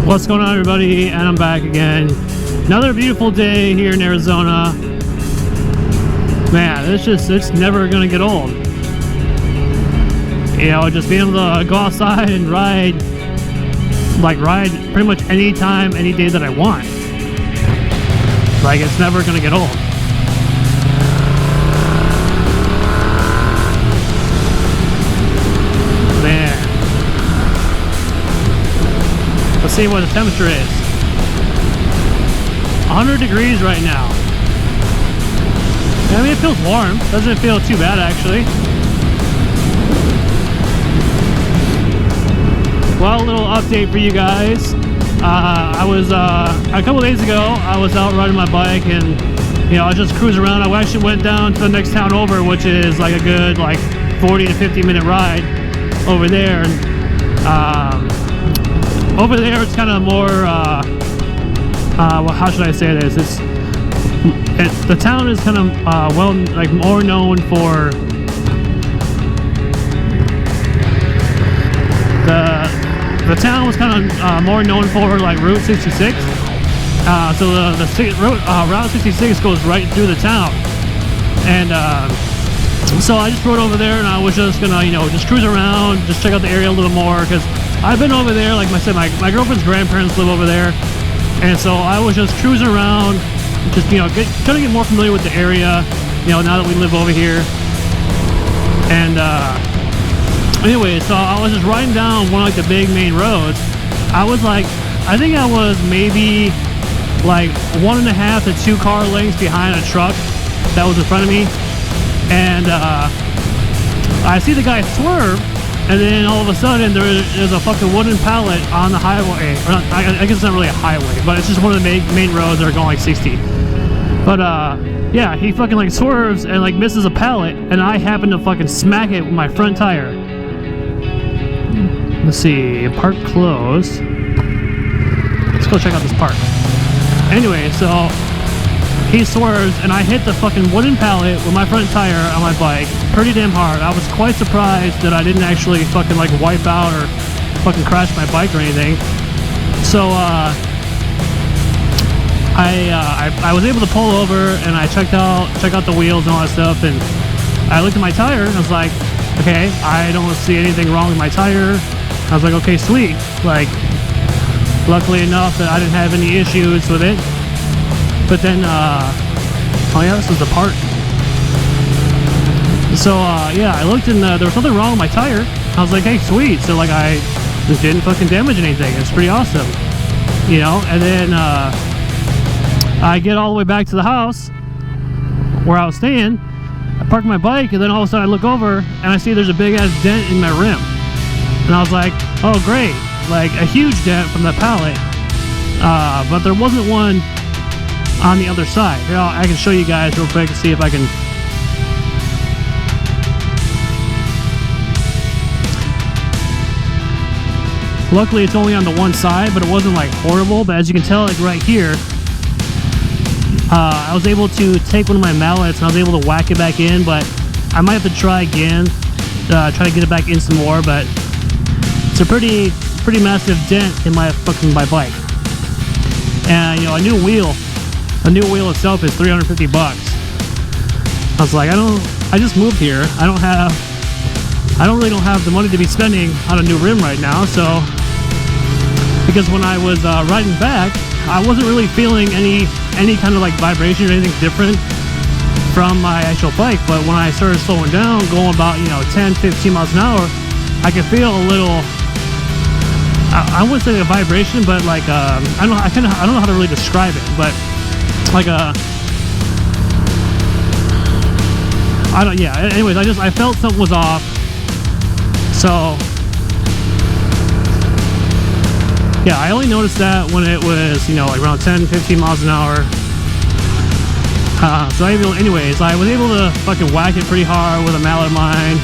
What's going on, everybody? And I'm back again. Another beautiful day here in Arizona. Man, it's never gonna get old. You know, just being able to go outside and ride pretty much any time, any day that I want. Like, it's never gonna get old. Man. Let's see what the temperature is. 100 degrees right now. I mean, it feels warm. Doesn't feel too bad, actually. Well, a little update for you guys. I was a couple days ago, I was out riding my bike, and you know, I was just cruising around. I actually went down to the next town over, which is like a good 40 to 50 minute ride over there. And over there, it's kind of more. Well, how should I say this? The town is kind of more known for the town was kind of more known for like Route 66. So Route 66 goes right through the town, and so I just rode over there, and I was just gonna just cruise around, just check out the area a little more, because I've been over there. Like I said, my girlfriend's grandparents live over there. And so I was just cruising around, just trying to get more familiar with the area, now that we live over here. And anyway, so I was just riding down one of the big main roads. I think I was maybe 1.5 to 2 car lengths behind a truck that was in front of me, and I see the guy swerve. And then all of a sudden, there's a fucking wooden pallet on the highway. Or not, I guess it's not really a highway, but it's just one of the main roads that are going 60. But yeah, he fucking swerves and misses a pallet, and I happen to fucking smack it with my front tire. Let's see, park closed. Let's go check out this park. Anyway, so he swerves, and I hit the fucking wooden pallet with my front tire on my bike pretty damn hard. I was quite surprised that I didn't actually fucking wipe out or fucking crash my bike or anything. So I was able to pull over, and I checked out the wheels and all that stuff, and I looked at my tire, and I was like, okay, I don't see anything wrong with my tire. I was like, okay, sweet. Luckily enough that I didn't have any issues with it. But then, oh yeah, this is the part. So, yeah, I looked, and there was something wrong with my tire. I was like, hey, sweet. So, I just didn't fucking damage anything. It's pretty awesome. And then, I get all the way back to the house where I was staying. I park my bike, and then all of a sudden I look over, and I see there's a big-ass dent in my rim. And I was like, oh, great. A huge dent from the pallet. But there wasn't one on the other side. Here, I can show you guys real quick and see if I can. Luckily, it's only on the one side, but it wasn't horrible. But as you can tell, right here, I was able to take one of my mallets, and I was able to whack it back in. But I might have to try again, try to get it back in some more. But it's a pretty massive dent in my bike. And a new wheel. A new wheel itself is $350. I was like, I just moved here. I really don't have the money to be spending on a new rim right now. So, because when I was riding back, I wasn't really feeling any kind of vibration or anything different from my actual bike. But when I started slowing down, going about 10, 15 miles an hour, I could feel a little. I wouldn't say a vibration, but I don't know how to really describe it, but. Anyways, I felt something was off. So yeah, I only noticed that when it was around 10-15 miles an hour. Anyways, I was able to fucking whack it pretty hard with a mallet of mine,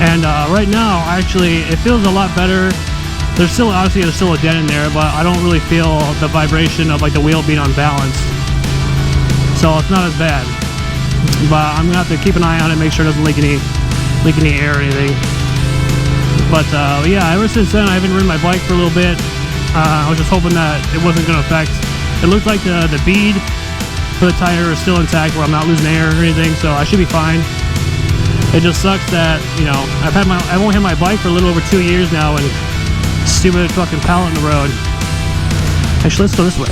and right now actually it feels a lot better. There's still a dent in there, but I don't really feel the vibration of the wheel being unbalanced. So it's not as bad. But I'm gonna have to keep an eye on it, make sure it doesn't leak any air or anything. But yeah, ever since then I haven't ridden my bike for a little bit. I was just hoping that it wasn't going to affect. It looked like the bead for the tire is still intact, where I'm not losing air or anything, so I should be fine. It just sucks that, you know, I've only had my bike for a little over 2 years now, and stupid fucking pallet in the road. Actually, let's go this way.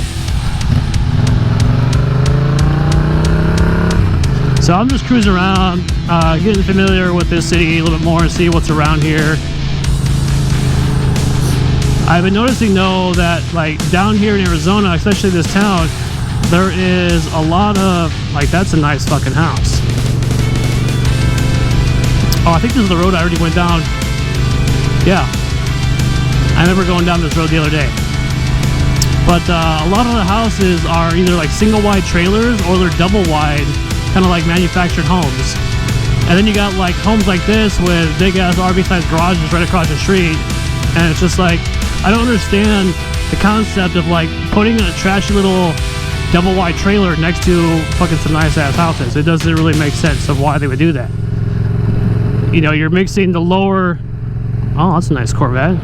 So I'm just cruising around, getting familiar with this city a little bit more and see what's around here. I've been noticing though that like down here in Arizona, especially this town, there is a lot of, like, that's a nice fucking house. Oh, I think this is the road I already went down. Yeah. I remember going down this road the other day. But a lot of the houses are either like single wide trailers or they're double wide, kind of like manufactured homes. And then you got like homes like this with big ass RV size garages right across the street. And it's just like, I don't understand the concept of like putting a trashy little double wide trailer next to fucking some nice ass houses. It doesn't really make sense of why they would do that. You know, you're mixing the lower, oh, that's a nice Corvette.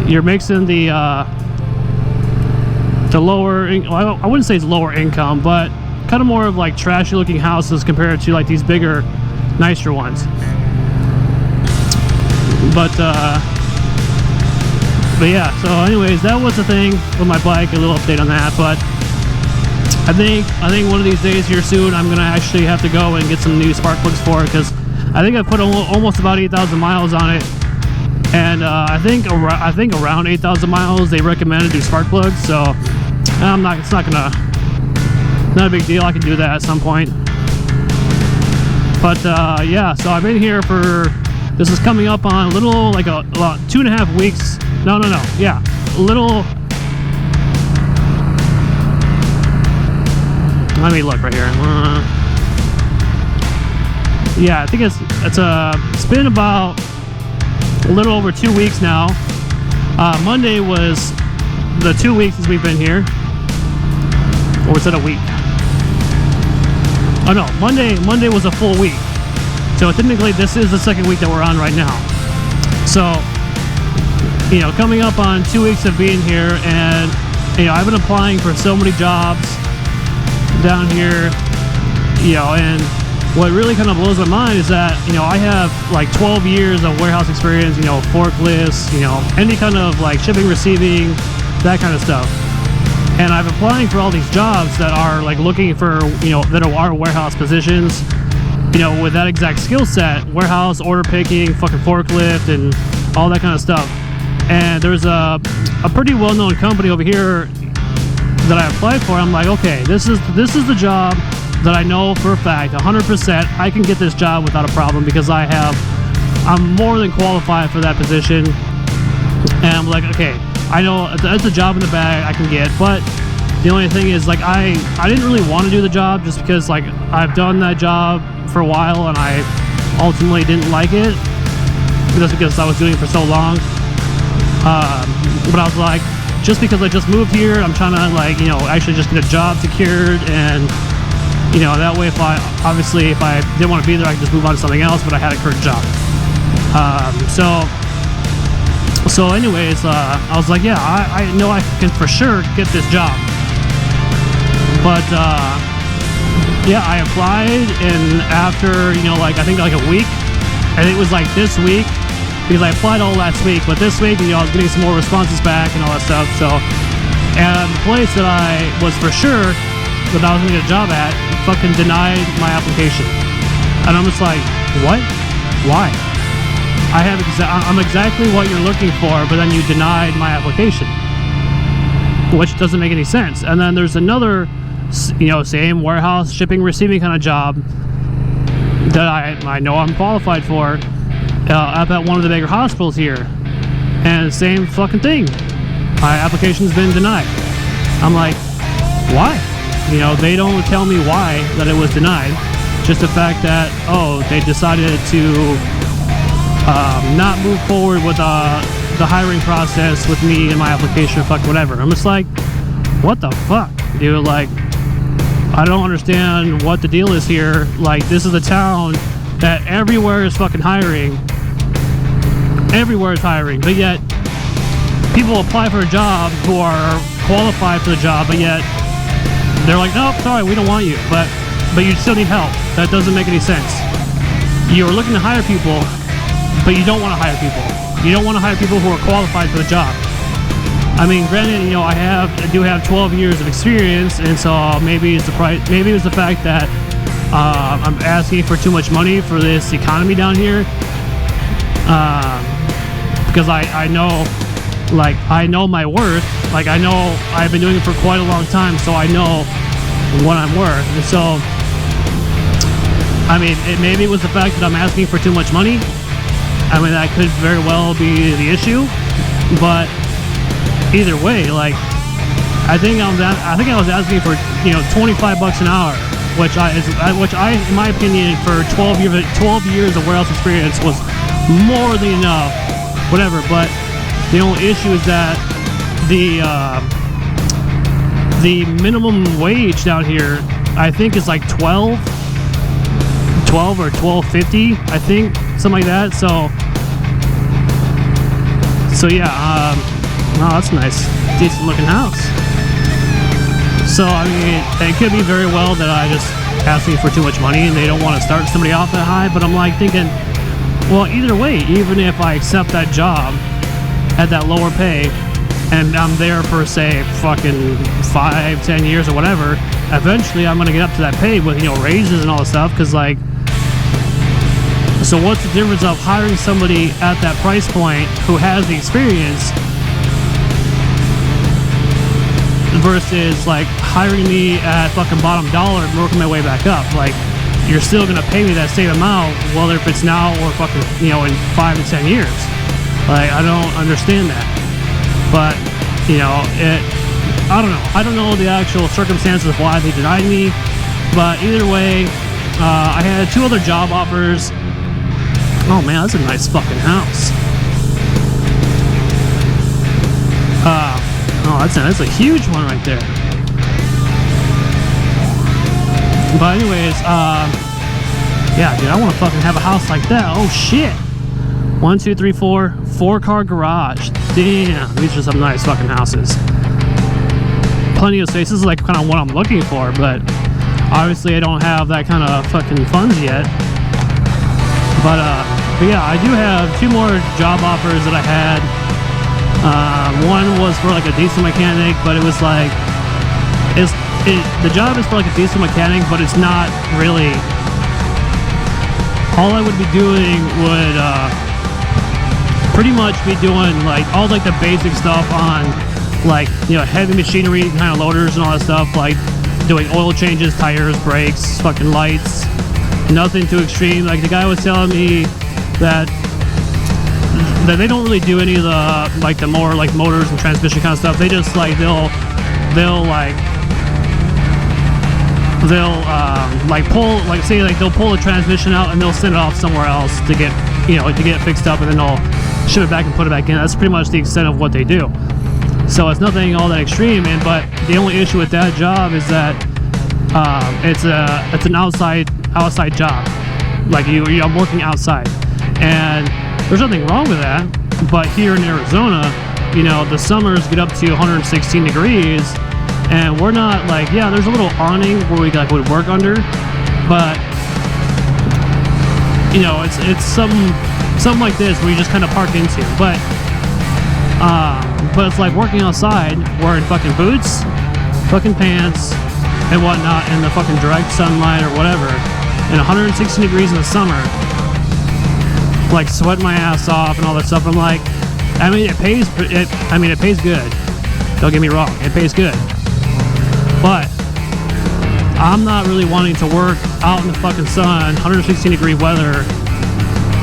You're mixing the lower, well, I wouldn't say it's lower income, but kind of more of like trashy looking houses compared to like these bigger, nicer ones. But yeah, so anyways, that was the thing with my bike, a little update on that. But I think one of these days here soon, I'm gonna actually have to go and get some new spark plugs for it, because I think I put almost about 8,000 miles on it, and I think around 8,000 miles they recommended do spark plugs. So it's not a big deal. I can do that at some point. But yeah, so I've been here for, this is coming up on a little, like about 2.5 weeks. No, yeah, a little. Let me look right here. Yeah, I think it's been about a little over 2 weeks now. Monday was the 2 weeks since we've been here, or was it a week? Oh no, Monday was a full week. So technically, this is the second week that we're on right now. So, you know, coming up on 2 weeks of being here, and you know, I've been applying for so many jobs down here, you know, and what really kind of blows my mind is that, you know, I have like 12 years of warehouse experience, you know, forklifts, you know, any kind of like shipping, receiving, that kind of stuff. And I've applying for all these jobs that are like looking for, you know, that are warehouse positions, you know, with that exact skill set, warehouse, order picking, fucking forklift, and all that kind of stuff. And there's a pretty well-known company over here that I applied for. I'm like, okay, this is the job that I know for a fact, 100%, I can get this job without a problem, because I'm more than qualified for that position. And I'm like, okay, I know that's a job in the bag I can get, but the only thing is, like, I didn't really want to do the job, just because, like, I've done that job for a while and I ultimately didn't like it, just because I was doing it for so long. But I was like, just because I just moved here, I'm trying to, like, you know, actually just get a job secured, and you know, that way if I didn't want to be there, I could just move on to something else, but I had a current job. So anyways, I was like, yeah, I know I can for sure get this job. But yeah, I applied, and after, you know, like, I think like a week, and it was like this week, because I applied all last week, but this week, you know, I was getting some more responses back and all that stuff. So, and the place that I was for sure that I was gonna get a job at fucking denied my application, and I'm just like, what? Why? I'm exactly what you're looking for, but then you denied my application, which doesn't make any sense. And then there's another, you know, same warehouse, shipping, receiving kind of job that I know I'm qualified for, up at one of the bigger hospitals here, and same fucking thing. My application's been denied. I'm like, why? You know, they don't tell me why that it was denied. Just the fact that, oh, they decided to not move forward with the hiring process with me and my application, or fuck whatever. I'm just like, what the fuck, dude? Like, I don't understand what the deal is here. Like, this is a town that everywhere is fucking hiring. Everywhere is hiring, but yet people apply for a job who are qualified for the job, but yet they're like, nope, sorry, we don't want you. But you still need help. That doesn't make any sense. You're looking to hire people, but you don't want to hire people. You don't want to hire people who are qualified for the job. I mean, granted, you know, I do have 12 years of experience, and so maybe it's the price. Maybe it was the fact that I'm asking for too much money for this economy down here. Because I know, like, I know my worth. Like, I know I've been doing it for quite a long time, so I know what I'm worth. And so, I mean, maybe it was the fact that I'm asking for too much money. I mean, that could very well be the issue, but either way, like, I think I was asking for, you know, $25 an hour, which I, in my opinion, for 12 years of warehouse experience was more than enough, whatever. But the only issue is that the minimum wage down here, I think, is like $12 or $12.50, I think, something like that. So yeah, oh, that's nice, decent looking house. So I mean, it could be very well that I just asking for too much money and they don't want to start somebody off that high. But I'm like thinking, well, either way, even if I accept that job at that lower pay and I'm there for, say, fucking 5-10 years or whatever, eventually I'm gonna get up to that pay with, you know, raises and all this stuff. Because, like, so what's the difference of hiring somebody at that price point who has the experience versus, like, hiring me at fucking bottom dollar and working my way back up? Like, you're still gonna pay me that same amount, whether if it's now or fucking, you know, in 5 to 10 years. Like, I don't understand that. But, you know, I don't know. I don't know the actual circumstances of why they denied me. But either way, I had 2 other job offers. Oh man, that's a nice fucking house. Oh, that's a huge one right there. But anyways, yeah, dude, I want to fucking have a house like that. Oh shit. 1, 2, 3, 4, 4-car garage. Damn, these are some nice fucking houses. Plenty of space. This is like kind of what I'm looking for, but obviously I don't have that kind of fucking funds yet. But yeah, I do have 2 more job offers that I had. One was for like a diesel mechanic, but it was like, the job is for like a diesel mechanic, but it's not really. All I would be doing would pretty much be doing like all like the basic stuff on, like, you know, heavy machinery kind of loaders and all that stuff, like doing oil changes, tires, brakes, fucking lights. Nothing too extreme. Like, the guy was telling me that they don't really do any of the, like, the more like motors and transmission kind of stuff. They just like they'll pull, like, say, like, they'll pull the transmission out and they'll send it off somewhere else to get, you know, to get it fixed up, and then they'll ship it back and put it back in. That's pretty much the extent of what they do. So it's nothing all that extreme. And but the only issue with that job is that it's an outside job. Like, I'm working outside, and there's nothing wrong with that. But here in Arizona, you know, the summers get up to 116 degrees, and we're not like, yeah, there's a little awning where we like would work under, but you know, it's something like this where you just kind of park into. But it's like working outside, wearing fucking boots, fucking pants, and whatnot in the fucking direct sunlight or whatever, and 116 degrees in the summer, like sweating my ass off and all that stuff. I'm like, I mean, it pays good. Don't get me wrong, it pays good. But I'm not really wanting to work out in the fucking sun, 116 degree weather,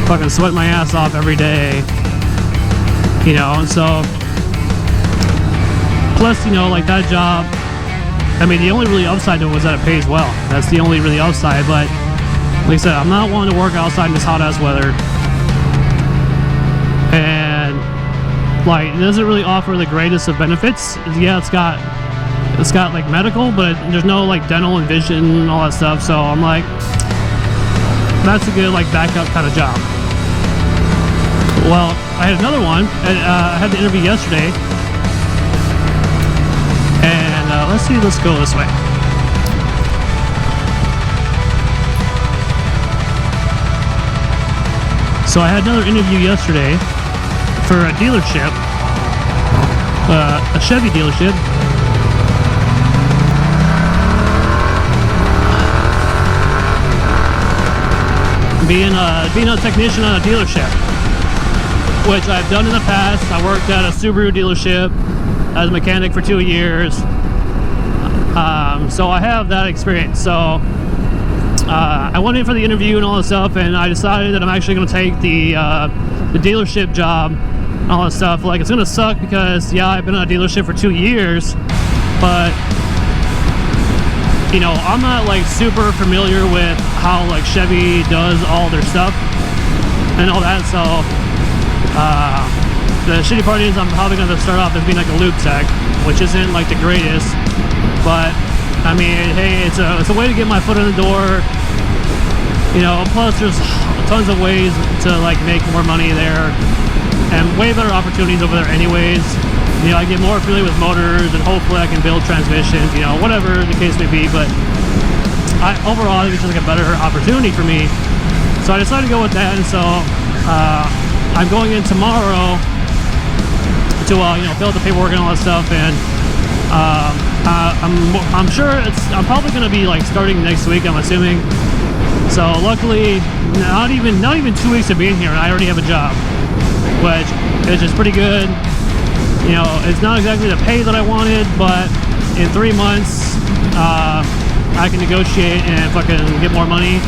fucking sweat my ass off every day, you know. And so, plus, you know, like that job, I mean, the only really upside to it was that it pays well. That's the only really upside. But like I said, I'm not wanting to work outside in this hot ass weather, and like, it doesn't really offer the greatest of benefits. Yeah, it's got like medical, but there's no like dental and vision and all that stuff. So I'm like, that's a good like backup kind of job. Well, I had another one. I had the interview yesterday. And let's see, let's go this way. So I had another interview yesterday for a dealership, a Chevy dealership. Being a technician at a dealership, which I've done in the past. I worked at a Subaru dealership as a mechanic for 2 years, so I have that experience. So I went in for the interview and all that stuff, and I decided that I'm actually going to take the dealership job and all that stuff. Like, it's going to suck because, yeah, I've been at a dealership for 2 years, but you know, I'm not like super familiar with how like Chevy does all their stuff and all that. So the shitty part is I'm probably going to start off as being like a lube tech, which isn't like the greatest, but I mean, hey, it's a way to get my foot in the door, you know. Plus there's tons of ways to like make more money there and way better opportunities over there anyways. You know, I get more familiar with motors, and hopefully I can build transmissions, you know, whatever the case may be. But overall, I think it's just like a better opportunity for me. So I decided to go with that, and so I'm going in tomorrow to you know, fill out the paperwork and all that stuff. And I'm sure I'm probably going to be like starting next week, I'm assuming. So luckily, not even 2 weeks of being here, and I already have a job, which is just pretty good. You know, it's not exactly the pay that I wanted, but in 3 months, I can negotiate and fucking get more money,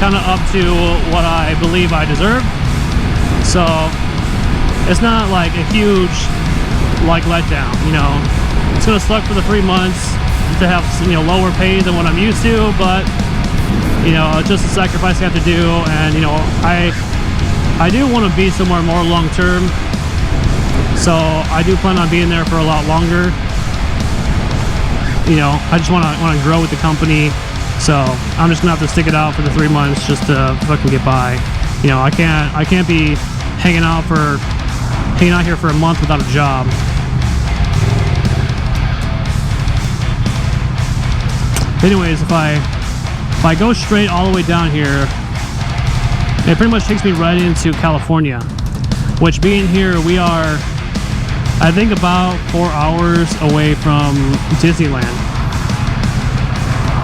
kind of up to what I believe I deserve. So it's not like a huge like letdown. You know, it's gonna suck for the 3 months to have some, you know, lower pay than what I'm used to, but you know, it's just a sacrifice I have to do. And you know, I do want to be somewhere more long term. So I do plan on being there for a lot longer. You know, I just want to grow with the company. So I'm just gonna have to stick it out for the 3 months just to fucking get by. You know, I can't be hanging out here for a month without a job. Anyways, if I go straight all the way down here, it pretty much takes me right into California. Which, being here, we are, I think, about 4 hours away from Disneyland.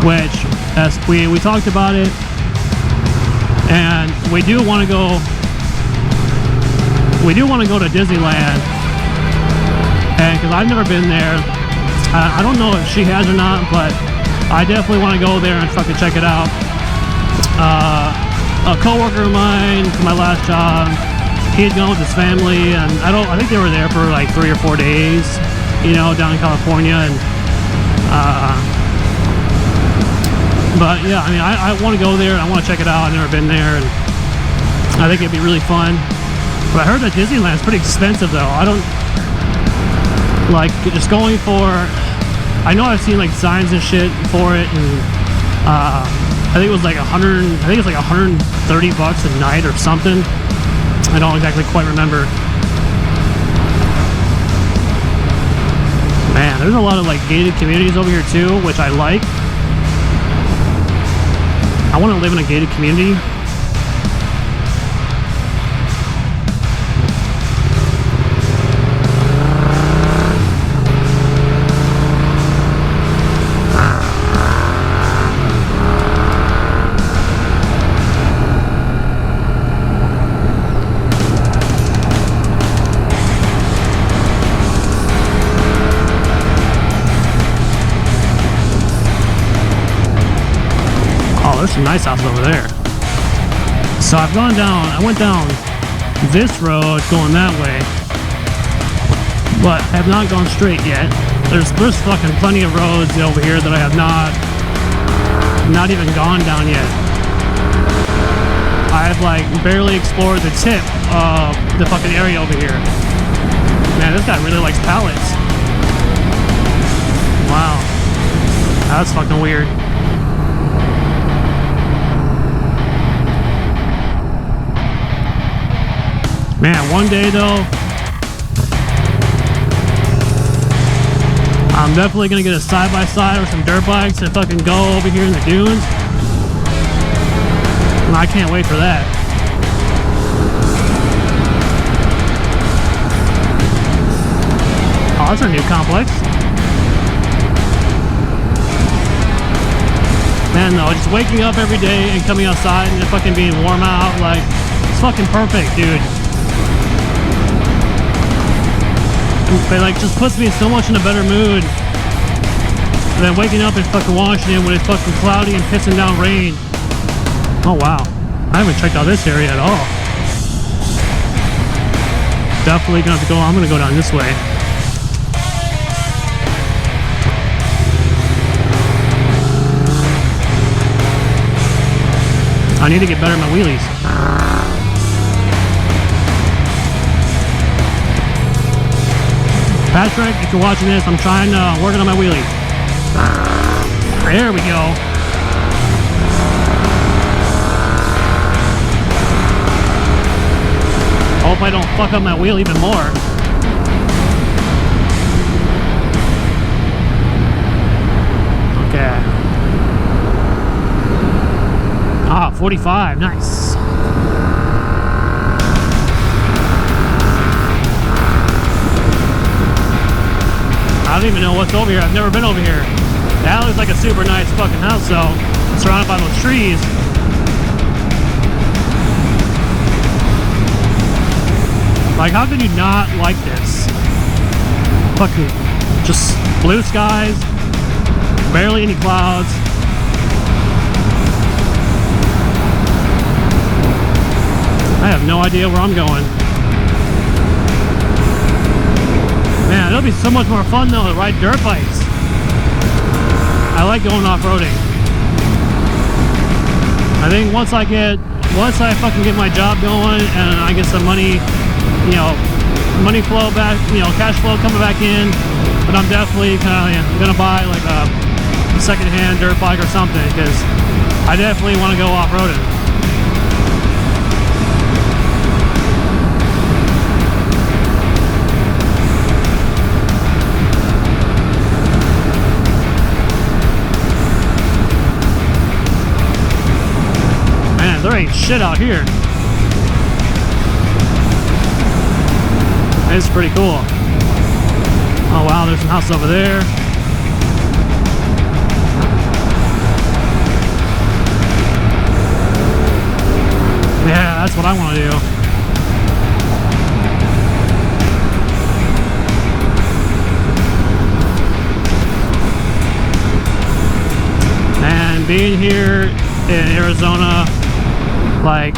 Which, as we talked about it, and we do want to go to Disneyland, and because I've never been there, I don't know if she has or not, but I definitely want to go there and fucking check it out. A coworker of mine from my last job, he had gone with his family, and I think they were there for like 3 or 4 days, you know, down in California. And but yeah, I mean, I want to go there and I want to check it out. I've never been there, and I think it'd be really fun. But I heard that Disneyland's pretty expensive though. I don't like just going for, I know I've seen like signs and shit for it, and I think it was like $130 a night or something. I don't exactly quite remember. Man, there's a lot of like gated communities over here too, which I like. I want to live in a gated community. There's some nice houses over there. So I went down this road going that way, but I have not gone straight yet. There's fucking plenty of roads over here that I have not even gone down yet. I've like barely explored the tip of the fucking area over here. Man, this guy really likes pallets. Wow, that's fucking weird. Man, one day though, I'm definitely gonna get a side-by-side or some dirt bikes and fucking go over here in the dunes. And I can't wait for that. Oh, that's a new complex. Man, though, just waking up every day and coming outside and it fucking being warm out, like, it's fucking perfect, dude. It, like, just puts me so much in a better mood than waking up in fucking Washington when it's fucking cloudy and pissing down rain. Oh, wow. I haven't checked out this area at all. Definitely gonna have to go, I'm gonna go down this way. I need to get better at my wheelies. Patrick, if you're watching this, I'm trying to working on my wheelies. There we go. Hope I don't fuck up my wheel even more. Okay. Ah, 45, nice. I don't even know what's over here. I've never been over here. That looks like a super nice fucking house though. Surrounded by those trees. Like, how could you not like this? Fucking just blue skies, barely any clouds. I have no idea where I'm going. Man, it'll be so much more fun though to ride dirt bikes. I like going off-roading. I think once I fucking get my job going and I get some money, you know, money flow back, you know, cash flow coming back in, but I'm definitely kind of gonna buy like a second-hand dirt bike or something because I definitely want to go off-roading. Man, there ain't shit out here. It's pretty cool. Oh wow, there's some house over there. Yeah, that's what I want to do. And being here in Arizona, like,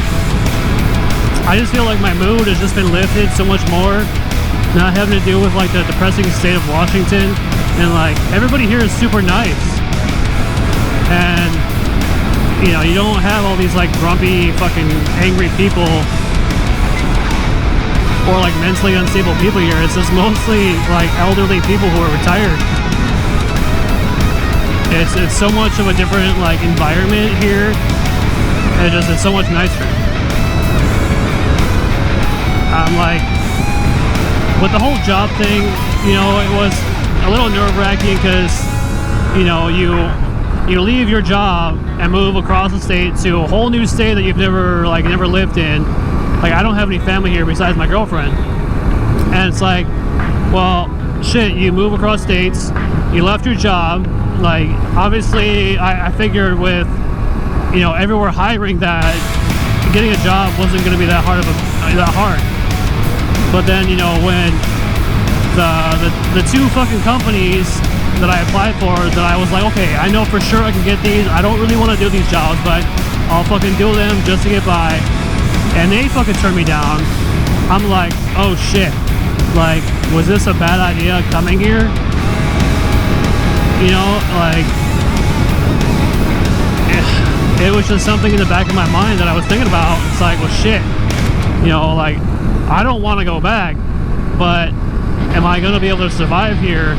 I just feel like my mood has just been lifted so much more. Not having to deal with like the depressing state of Washington, and like everybody here is super nice, and you know, you don't have all these like grumpy fucking angry people or like mentally unstable people here. It's just mostly like elderly people who are retired. It's so much of a different like environment here, and it's so much nicer. I'm like, with the whole job thing, you know, it was a little nerve-wracking because, you know, you leave your job and move across the state to a whole new state that you've never lived in. Like, I don't have any family here besides my girlfriend, and it's like, well, shit, you move across states, you left your job. Like, obviously, I figured with, you know, everywhere hiring that getting a job wasn't going to be that hard. But then, you know, when the two fucking companies that I applied for, that I was like, okay, I know for sure I can get these. I don't really want to do these jobs, but I'll fucking do them just to get by. And they fucking turned me down. I'm like, oh shit. Like, was this a bad idea coming here? You know, like, it was just something in the back of my mind that I was thinking about. It's like, well shit. You know, like, I don't want to go back, but am I going to be able to survive here?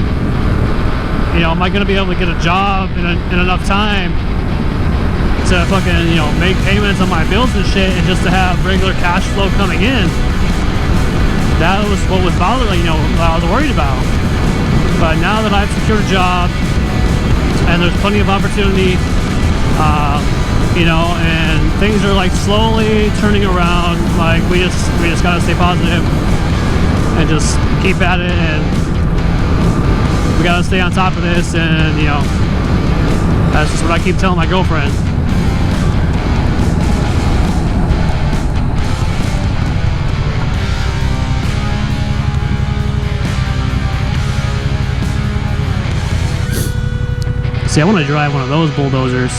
You know, am I going to be able to get a job in enough time to fucking, you know, make payments on my bills and shit, and just to have regular cash flow coming in? that was what was bothering, what I was worried about. But now that I've secured a job and there's plenty of opportunity, and things are like slowly turning around, like we just gotta stay positive and just keep at it, and we gotta stay on top of this, and that's just what I keep telling my girlfriend. See, I want to drive one of those bulldozers.